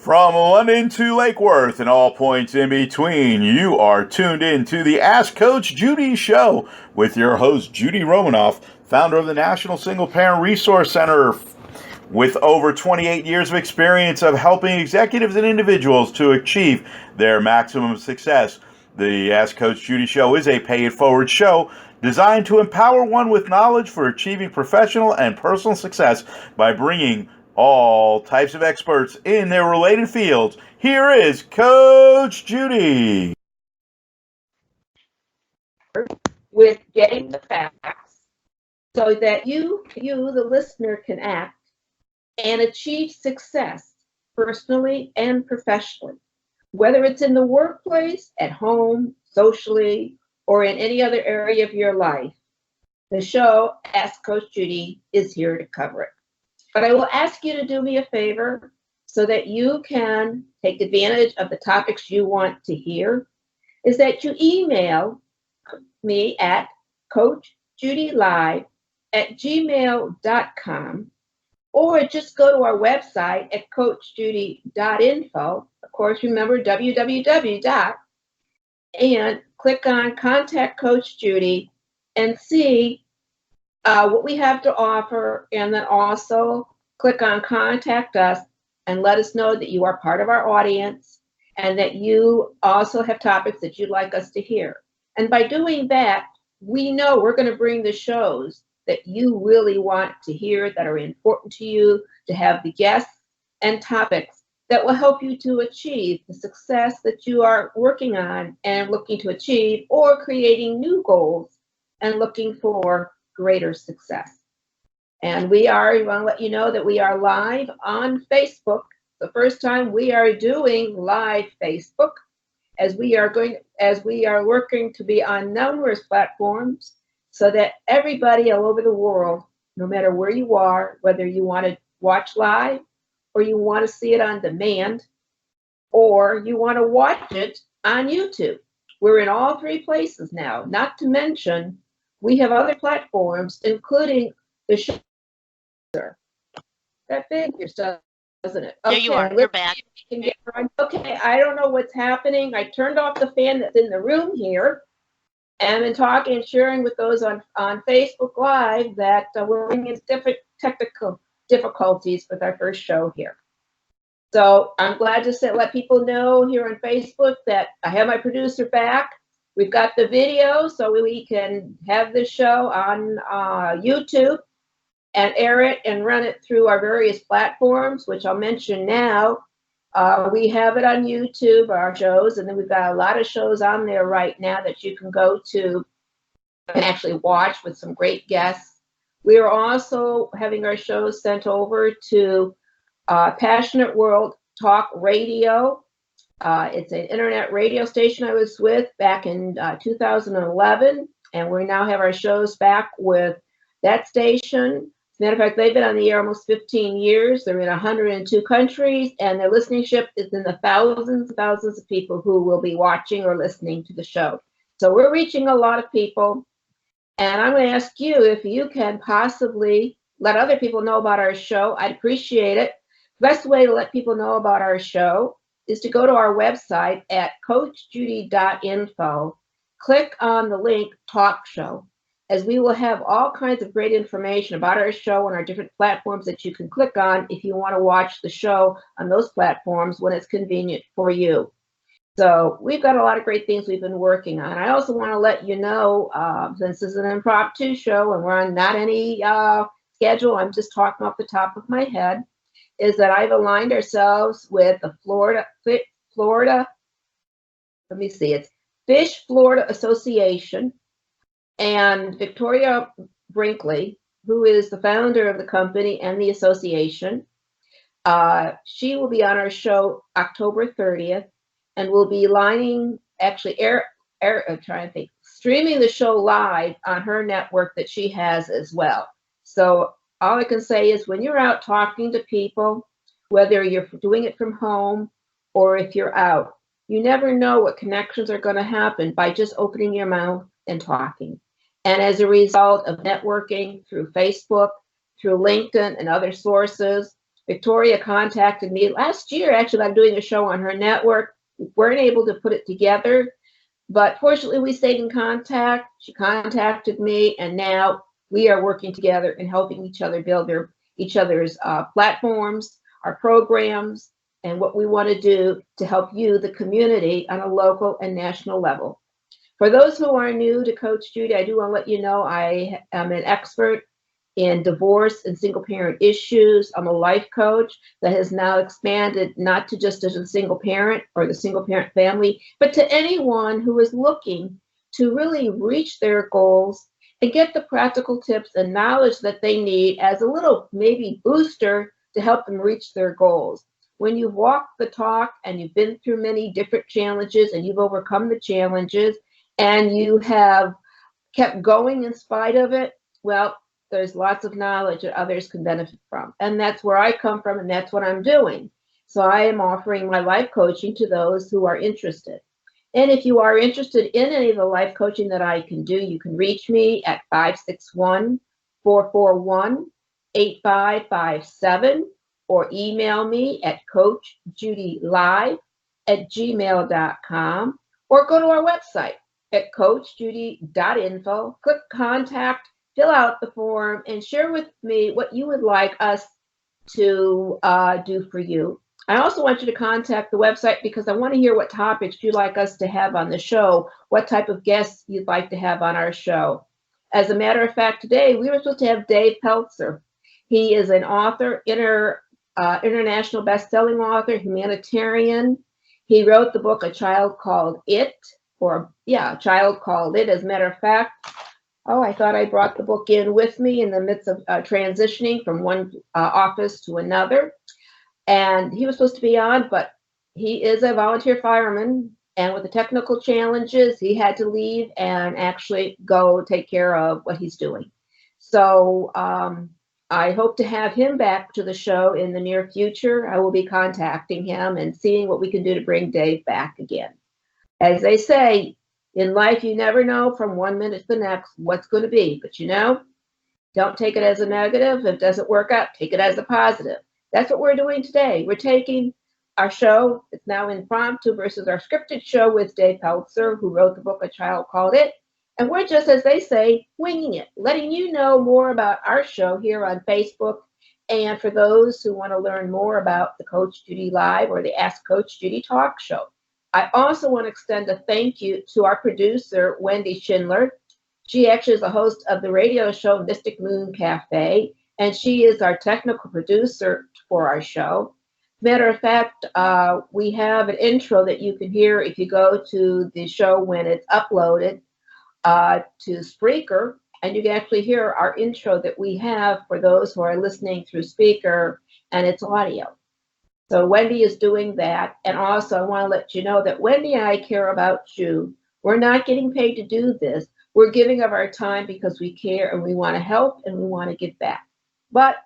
From London to Lake Worth and all points in between, you are tuned in to the Ask Coach Judy Show with your host, Judy Romanoff, founder of the National Single Parent Resource Center. With over 28 years of experience of helping executives and individuals to achieve their maximum success, the Ask Coach Judy Show is a pay-it-forward show designed to empower one with knowledge for achieving professional and personal success by bringing all types of experts in their related fields. Here is Coach Judy. With getting the facts so that you, the listener, can act and achieve success personally and professionally, whether it's in the workplace, at home, socially, or in any other area of your life. The show, Ask Coach Judy, is here to cover it. But I will ask you to do me a favor so that you can take advantage of the topics you want to hear, is that you email me at coachjudylive@gmail.com, or just go to our website at coachjudy.info. Of course, remember www. And click on Contact Coach Judy and see what we have to offer, and then also click on Contact Us and let us know that you are part of our audience and that you also have topics that you'd like us to hear. And by doing that, we know we're going to bring the shows that you really want to hear, that are important to you, to have the guests and topics that will help you to achieve the success that you are working on and looking to achieve, or creating new goals and looking for greater success. And we want to let you know that we are live on Facebook. The first time we are doing live Facebook, as we are working to be on numerous platforms so that everybody all over the world, no matter where you are, whether you want to watch live or you want to see it on demand, or you want to watch it on YouTube. We're in all three places now, not to mention we have other platforms, including the show. That figures, doesn't it? Okay, yeah, you are. You're back. Okay, I don't know what's happening. I turned off the fan that's in the room here, and been talking and sharing with those on Facebook Live that we're running into different technical difficulties with our first show here. So I'm glad to let people know here on Facebook that I have my producer back. We've got the video so we can have this show on YouTube and air it and run it through our various platforms, which I'll mention now. We have it on YouTube, our shows, and then we've got a lot of shows on there right now that you can go to and actually watch with some great guests. We are also having our shows sent over to Passionate World Talk Radio. It's an internet radio station I was with back in 2011, and we now have our shows back with that station. As a matter of fact, they've been on the air almost 15 years. They're in 102 countries, and their listenership is in the thousands and thousands of people who will be watching or listening to the show. So we're reaching a lot of people, and I'm going to ask you if you can possibly let other people know about our show. I'd appreciate it. The best way to let people know about our show is to go to our website at coachjudy.info, click on the link Talk Show, as we will have all kinds of great information about our show and our different platforms that you can click on if you want to watch the show on those platforms when it's convenient for you. So we've got a lot of great things we've been working on. I also want to let you know, since this is an impromptu show and we're on not any schedule, I'm just talking off the top of my head, is that I've aligned ourselves with the it's Fish Florida Association, and Victoria Brinkley, who is the founder of the company and the association. She will be on our show October 30th, and will be streaming the show live on her network that she has as well. So all I can say is when you're out talking to people, whether you're doing it from home or if you're out, you never know what connections are going to happen by just opening your mouth and talking. And as a result of networking through Facebook, through LinkedIn and other sources, Victoria contacted me last year, actually, about doing a show on her network. We weren't able to put it together, but fortunately, we stayed in contact. She contacted me, and now we are working together and helping each other build each other's platforms, our programs, and what we want to do to help you, the community, on a local and national level. For those who are new to Coach Judy, I do want to let you know I am an expert in divorce and single parent issues. I'm a life coach that has now expanded not to just as a single parent or the single parent family, but to anyone who is looking to really reach their goals and get the practical tips and knowledge that they need as a little maybe booster to help them reach their goals. When you've walked the talk and you've been through many different challenges and you've overcome the challenges and you have kept going in spite of it, well, there's lots of knowledge that others can benefit from. And that's where I come from, and that's what I'm doing. So I am offering my life coaching to those who are interested. And if you are interested in any of the life coaching that I can do, you can reach me at 561-441-8557 or email me at coachjudylive@gmail.com or go to our website at coachjudy.info, click contact, fill out the form, and share with me what you would like us to do for you. I also want you to contact the website because I want to hear what topics you'd like us to have on the show, what type of guests you'd like to have on our show. As a matter of fact, today we were supposed to have Dave Peltzer. He is an author, international best-selling author, humanitarian. He wrote the book A Child Called It, A Child Called It. As a matter of fact, I thought I brought the book in with me in the midst of transitioning from one office to another. And he was supposed to be on, but he is a volunteer fireman. And with the technical challenges, he had to leave and actually go take care of what he's doing. So I hope to have him back to the show in the near future. I will be contacting him and seeing what we can do to bring Dave back again. As they say, in life, you never know from one minute to the next what's going to be. But don't take it as a negative. If it doesn't work out, take it as a positive. That's what we're doing today. We're taking our show, it's now impromptu versus our scripted show with Dave Peltzer, who wrote the book A Child Called It. And we're just, as they say, winging it, letting you know more about our show here on Facebook. And for those who want to learn more about the Coach Judy Live or the Ask Coach Judy talk show. I also want to extend a thank you to our producer, Wendy Schindler. She actually is the host of the radio show Mystic Moon Cafe, and she is our technical producer for our show. Matter of fact, we have an intro that you can hear if you go to the show when it's uploaded to Spreaker, and you can actually hear our intro that we have for those who are listening through Speaker, and it's audio. So Wendy is doing that. And also I want to let you know that Wendy and I care about you. We're not getting paid to do this. We're giving of our time because we care and we want to help and we want to give back. But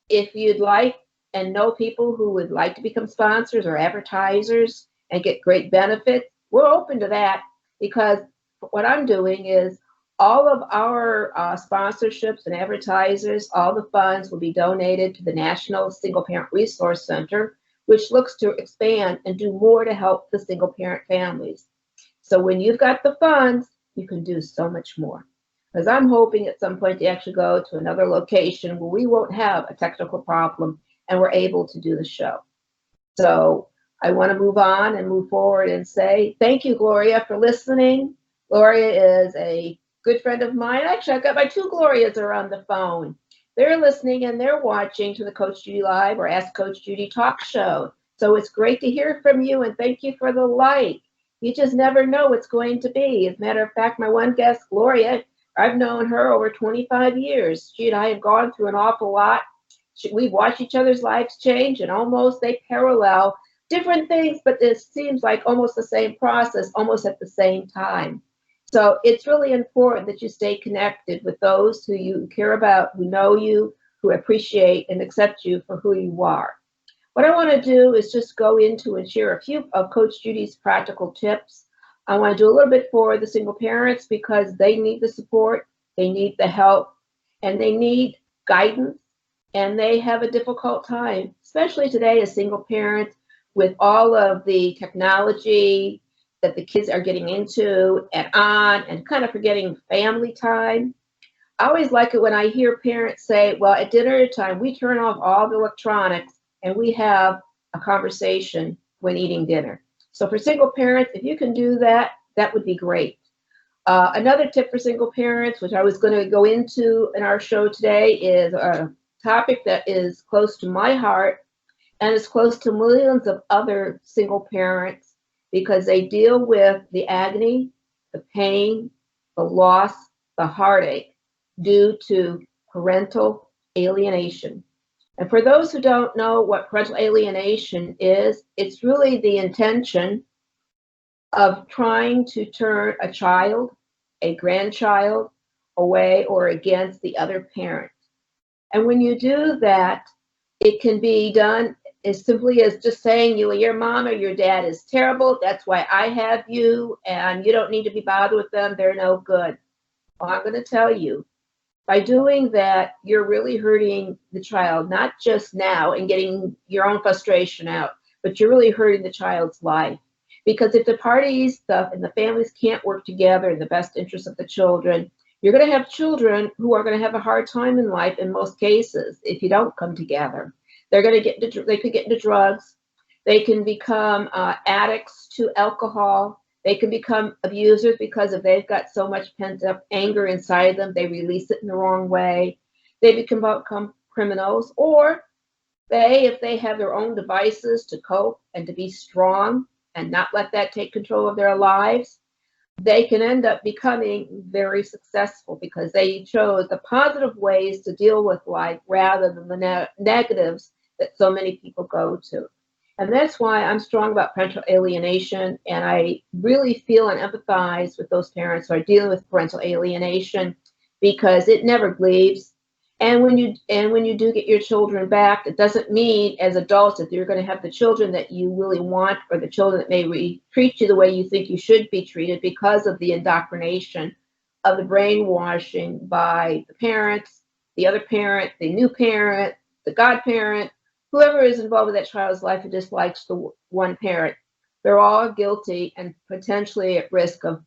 if you'd like and know people who would like to become sponsors or advertisers and get great benefits, we're open to that, because what I'm doing is all of our sponsorships and advertisers, all the funds will be donated to the National Single Parent Resource Center, which looks to expand and do more to help the single parent families. So when you've got the funds, you can do so much more. Because I'm hoping at some point to actually go to another location where we won't have a technical problem and we're able to do the show. So I want to move on and move forward and say thank you, Gloria, for listening. Gloria is a good friend of mine. Actually, I've got my two Glorias are on the phone. They're listening and they're watching to the Coach Judy Live or Ask Coach Judy talk show. So it's great to hear from you, and thank you for the like. You just never know what's going to be. As a matter of fact, my one guest, Gloria, I've known her over 25 years. She and I have gone through an awful lot. We've watched each other's lives change, and almost they parallel different things, but it seems like almost the same process, almost at the same time. So it's really important that you stay connected with those who you care about, who know you, who appreciate and accept you for who you are. What I want to do is just go into and share a few of Coach Judy's practical tips. I want to do a little bit for the single parents because they need the support, they need the help, and they need guidance, and they have a difficult time especially today as single parents with all of the technology that the kids are getting into and on and kind of forgetting family time. I always like it when I hear parents say, well, at dinner time, we turn off all the electronics and we have a conversation when eating dinner. So for single parents, if you can do that, that would be great. Another tip for single parents, which I was going to go into in our show today, is a topic that is close to my heart and is close to millions of other single parents because they deal with the agony, the pain, the loss, the heartache due to parental alienation. And for those who don't know what parental alienation is, it's really the intention of trying to turn a child, a grandchild, away or against the other parent. And when you do that, it can be done as simply as just saying your mom or your dad is terrible. That's why I have you, and you don't need to be bothered with them. They're no good. Well, I'm going to tell you, by doing that, you're really hurting the child, not just now and getting your own frustration out, but you're really hurting the child's life. Because if the parties and the families can't work together in the best interest of the children, you're going to have children who are going to have a hard time in life in most cases if you don't come together. They could get into drugs. They can become addicts to alcohol. They can become abusers because if they've got so much pent up anger inside them, they release it in the wrong way. They become criminals, or if they have their own devices to cope and to be strong and not let that take control of their lives, they can end up becoming very successful because they chose the positive ways to deal with life rather than the negatives that so many people go to. And that's why I'm strong about parental alienation, and I really feel and empathize with those parents who are dealing with parental alienation because it never leaves. And when you do get your children back, it doesn't mean as adults that you're going to have the children that you really want or the children that may treat you the way you think you should be treated because of the indoctrination of the brainwashing by the parents, the other parent, the new parent, the godparent, whoever is involved with that child's life who dislikes the one parent. They're all guilty and potentially at risk of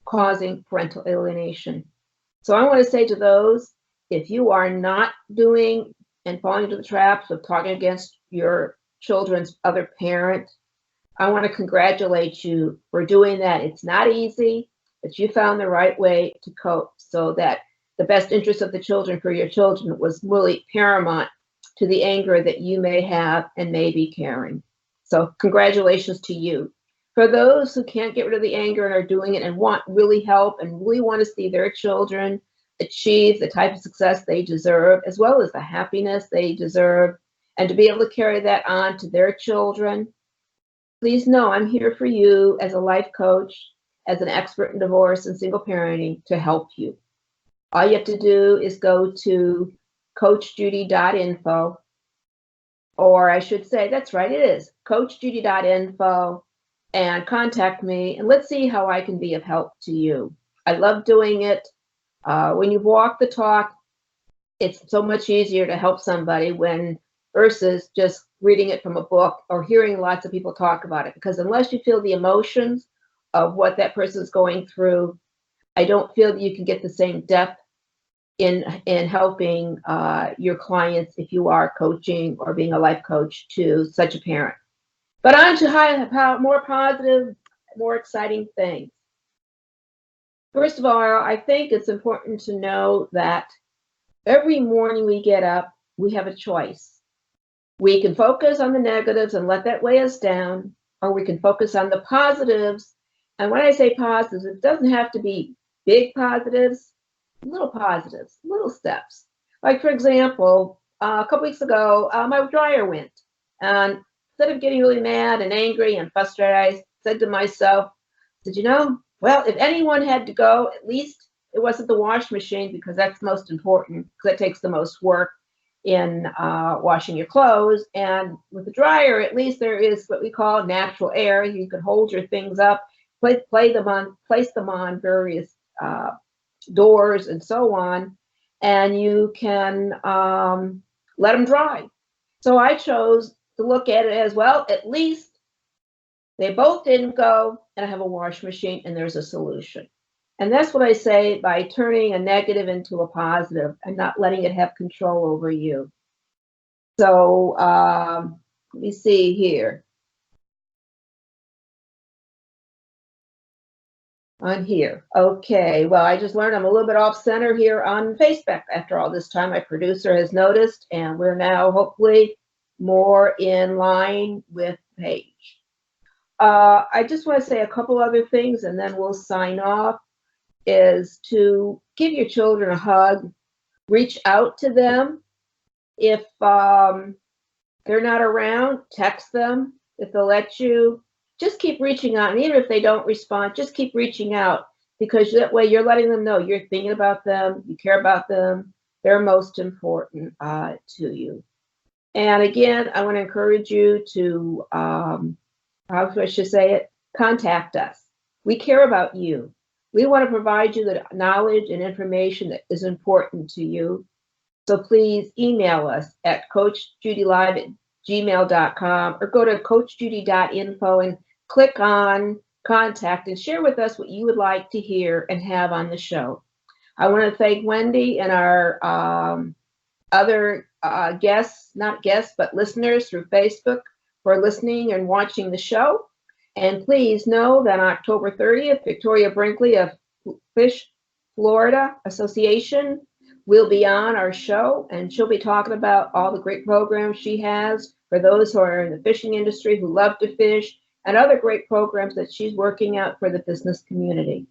causing parental alienation. So I want to say to those, if you are not doing and falling into the traps of talking against your children's other parent, I want to congratulate you for doing that. It's not easy, but you found the right way to cope so that the best interest of the children for your children was really paramount to the anger that you may have and may be carrying. So congratulations to you. For those who can't get rid of the anger and are doing it and want really help and really want to see their children achieve the type of success they deserve, as well as the happiness they deserve, and to be able to carry that on to their children, please know I'm here for you as a life coach, as an expert in divorce and single parenting to help you. All you have to do is go to coachjudy.info, or I should say, that's right, it is coachjudy.info, and contact me, and let's see how I can be of help to you. I love doing it. When you walk the talk, it's so much easier to help somebody versus just reading it from a book or hearing lots of people talk about it. Because unless you feel the emotions of what that person is going through, I don't feel that you can get the same depth in helping your clients if you are coaching or being a life coach to such a parent. But on to more positive, more exciting things. First of all, I think it's important to know that every morning we get up, we have a choice. We can focus on the negatives and let that weigh us down, or we can focus on the positives. And when I say positives, it doesn't have to be big positives, little steps. Like, for example, a couple weeks ago, my dryer went. And instead of getting really mad and angry and frustrated, I said to myself, well, if anyone had to go, at least it wasn't the wash machine, because that's most important, because it takes the most work in washing your clothes. And with the dryer, at least there is what we call natural air. You can hold your things up, place them on various doors and so on, and you can let them dry. So I chose to look at it as, well, at least they both didn't go, and I have a wash machine, and there's a solution. And that's what I say by turning a negative into a positive and not letting it have control over you. So let me see here. On here. Okay. Well, I just learned I'm a little bit off center here on Facebook after all this time. My producer has noticed, and we're now hopefully more in line with the page. I just want to say a couple other things, and then we'll sign off, is to give your children a hug, reach out to them. If they're not around, text them. If they'll let you, just keep reaching out. And even if they don't respond, just keep reaching out, because that way you're letting them know you're thinking about them, you care about them. They're most important to you. And again, I want to encourage you to, how I should say it, contact us. We care about you. We want to provide you the knowledge and information that is important to you. So please email us at coachjudylive@gmail.com, or go to coachjudy.info and click on contact and share with us what you would like to hear and have on the show. I want to thank Wendy and our other guests, not guests, but listeners through Facebook for listening and watching the show. And please know that on October 30th, Victoria Brinkley of Fish Florida Association will be on our show, and she'll be talking about all the great programs she has for those who are in the fishing industry who love to fish, and other great programs that she's working out for the business community.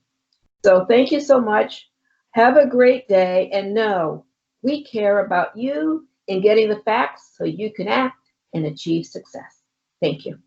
So thank you so much. Have a great day, and know we care about you in getting the facts so you can act and achieve success. Thank you.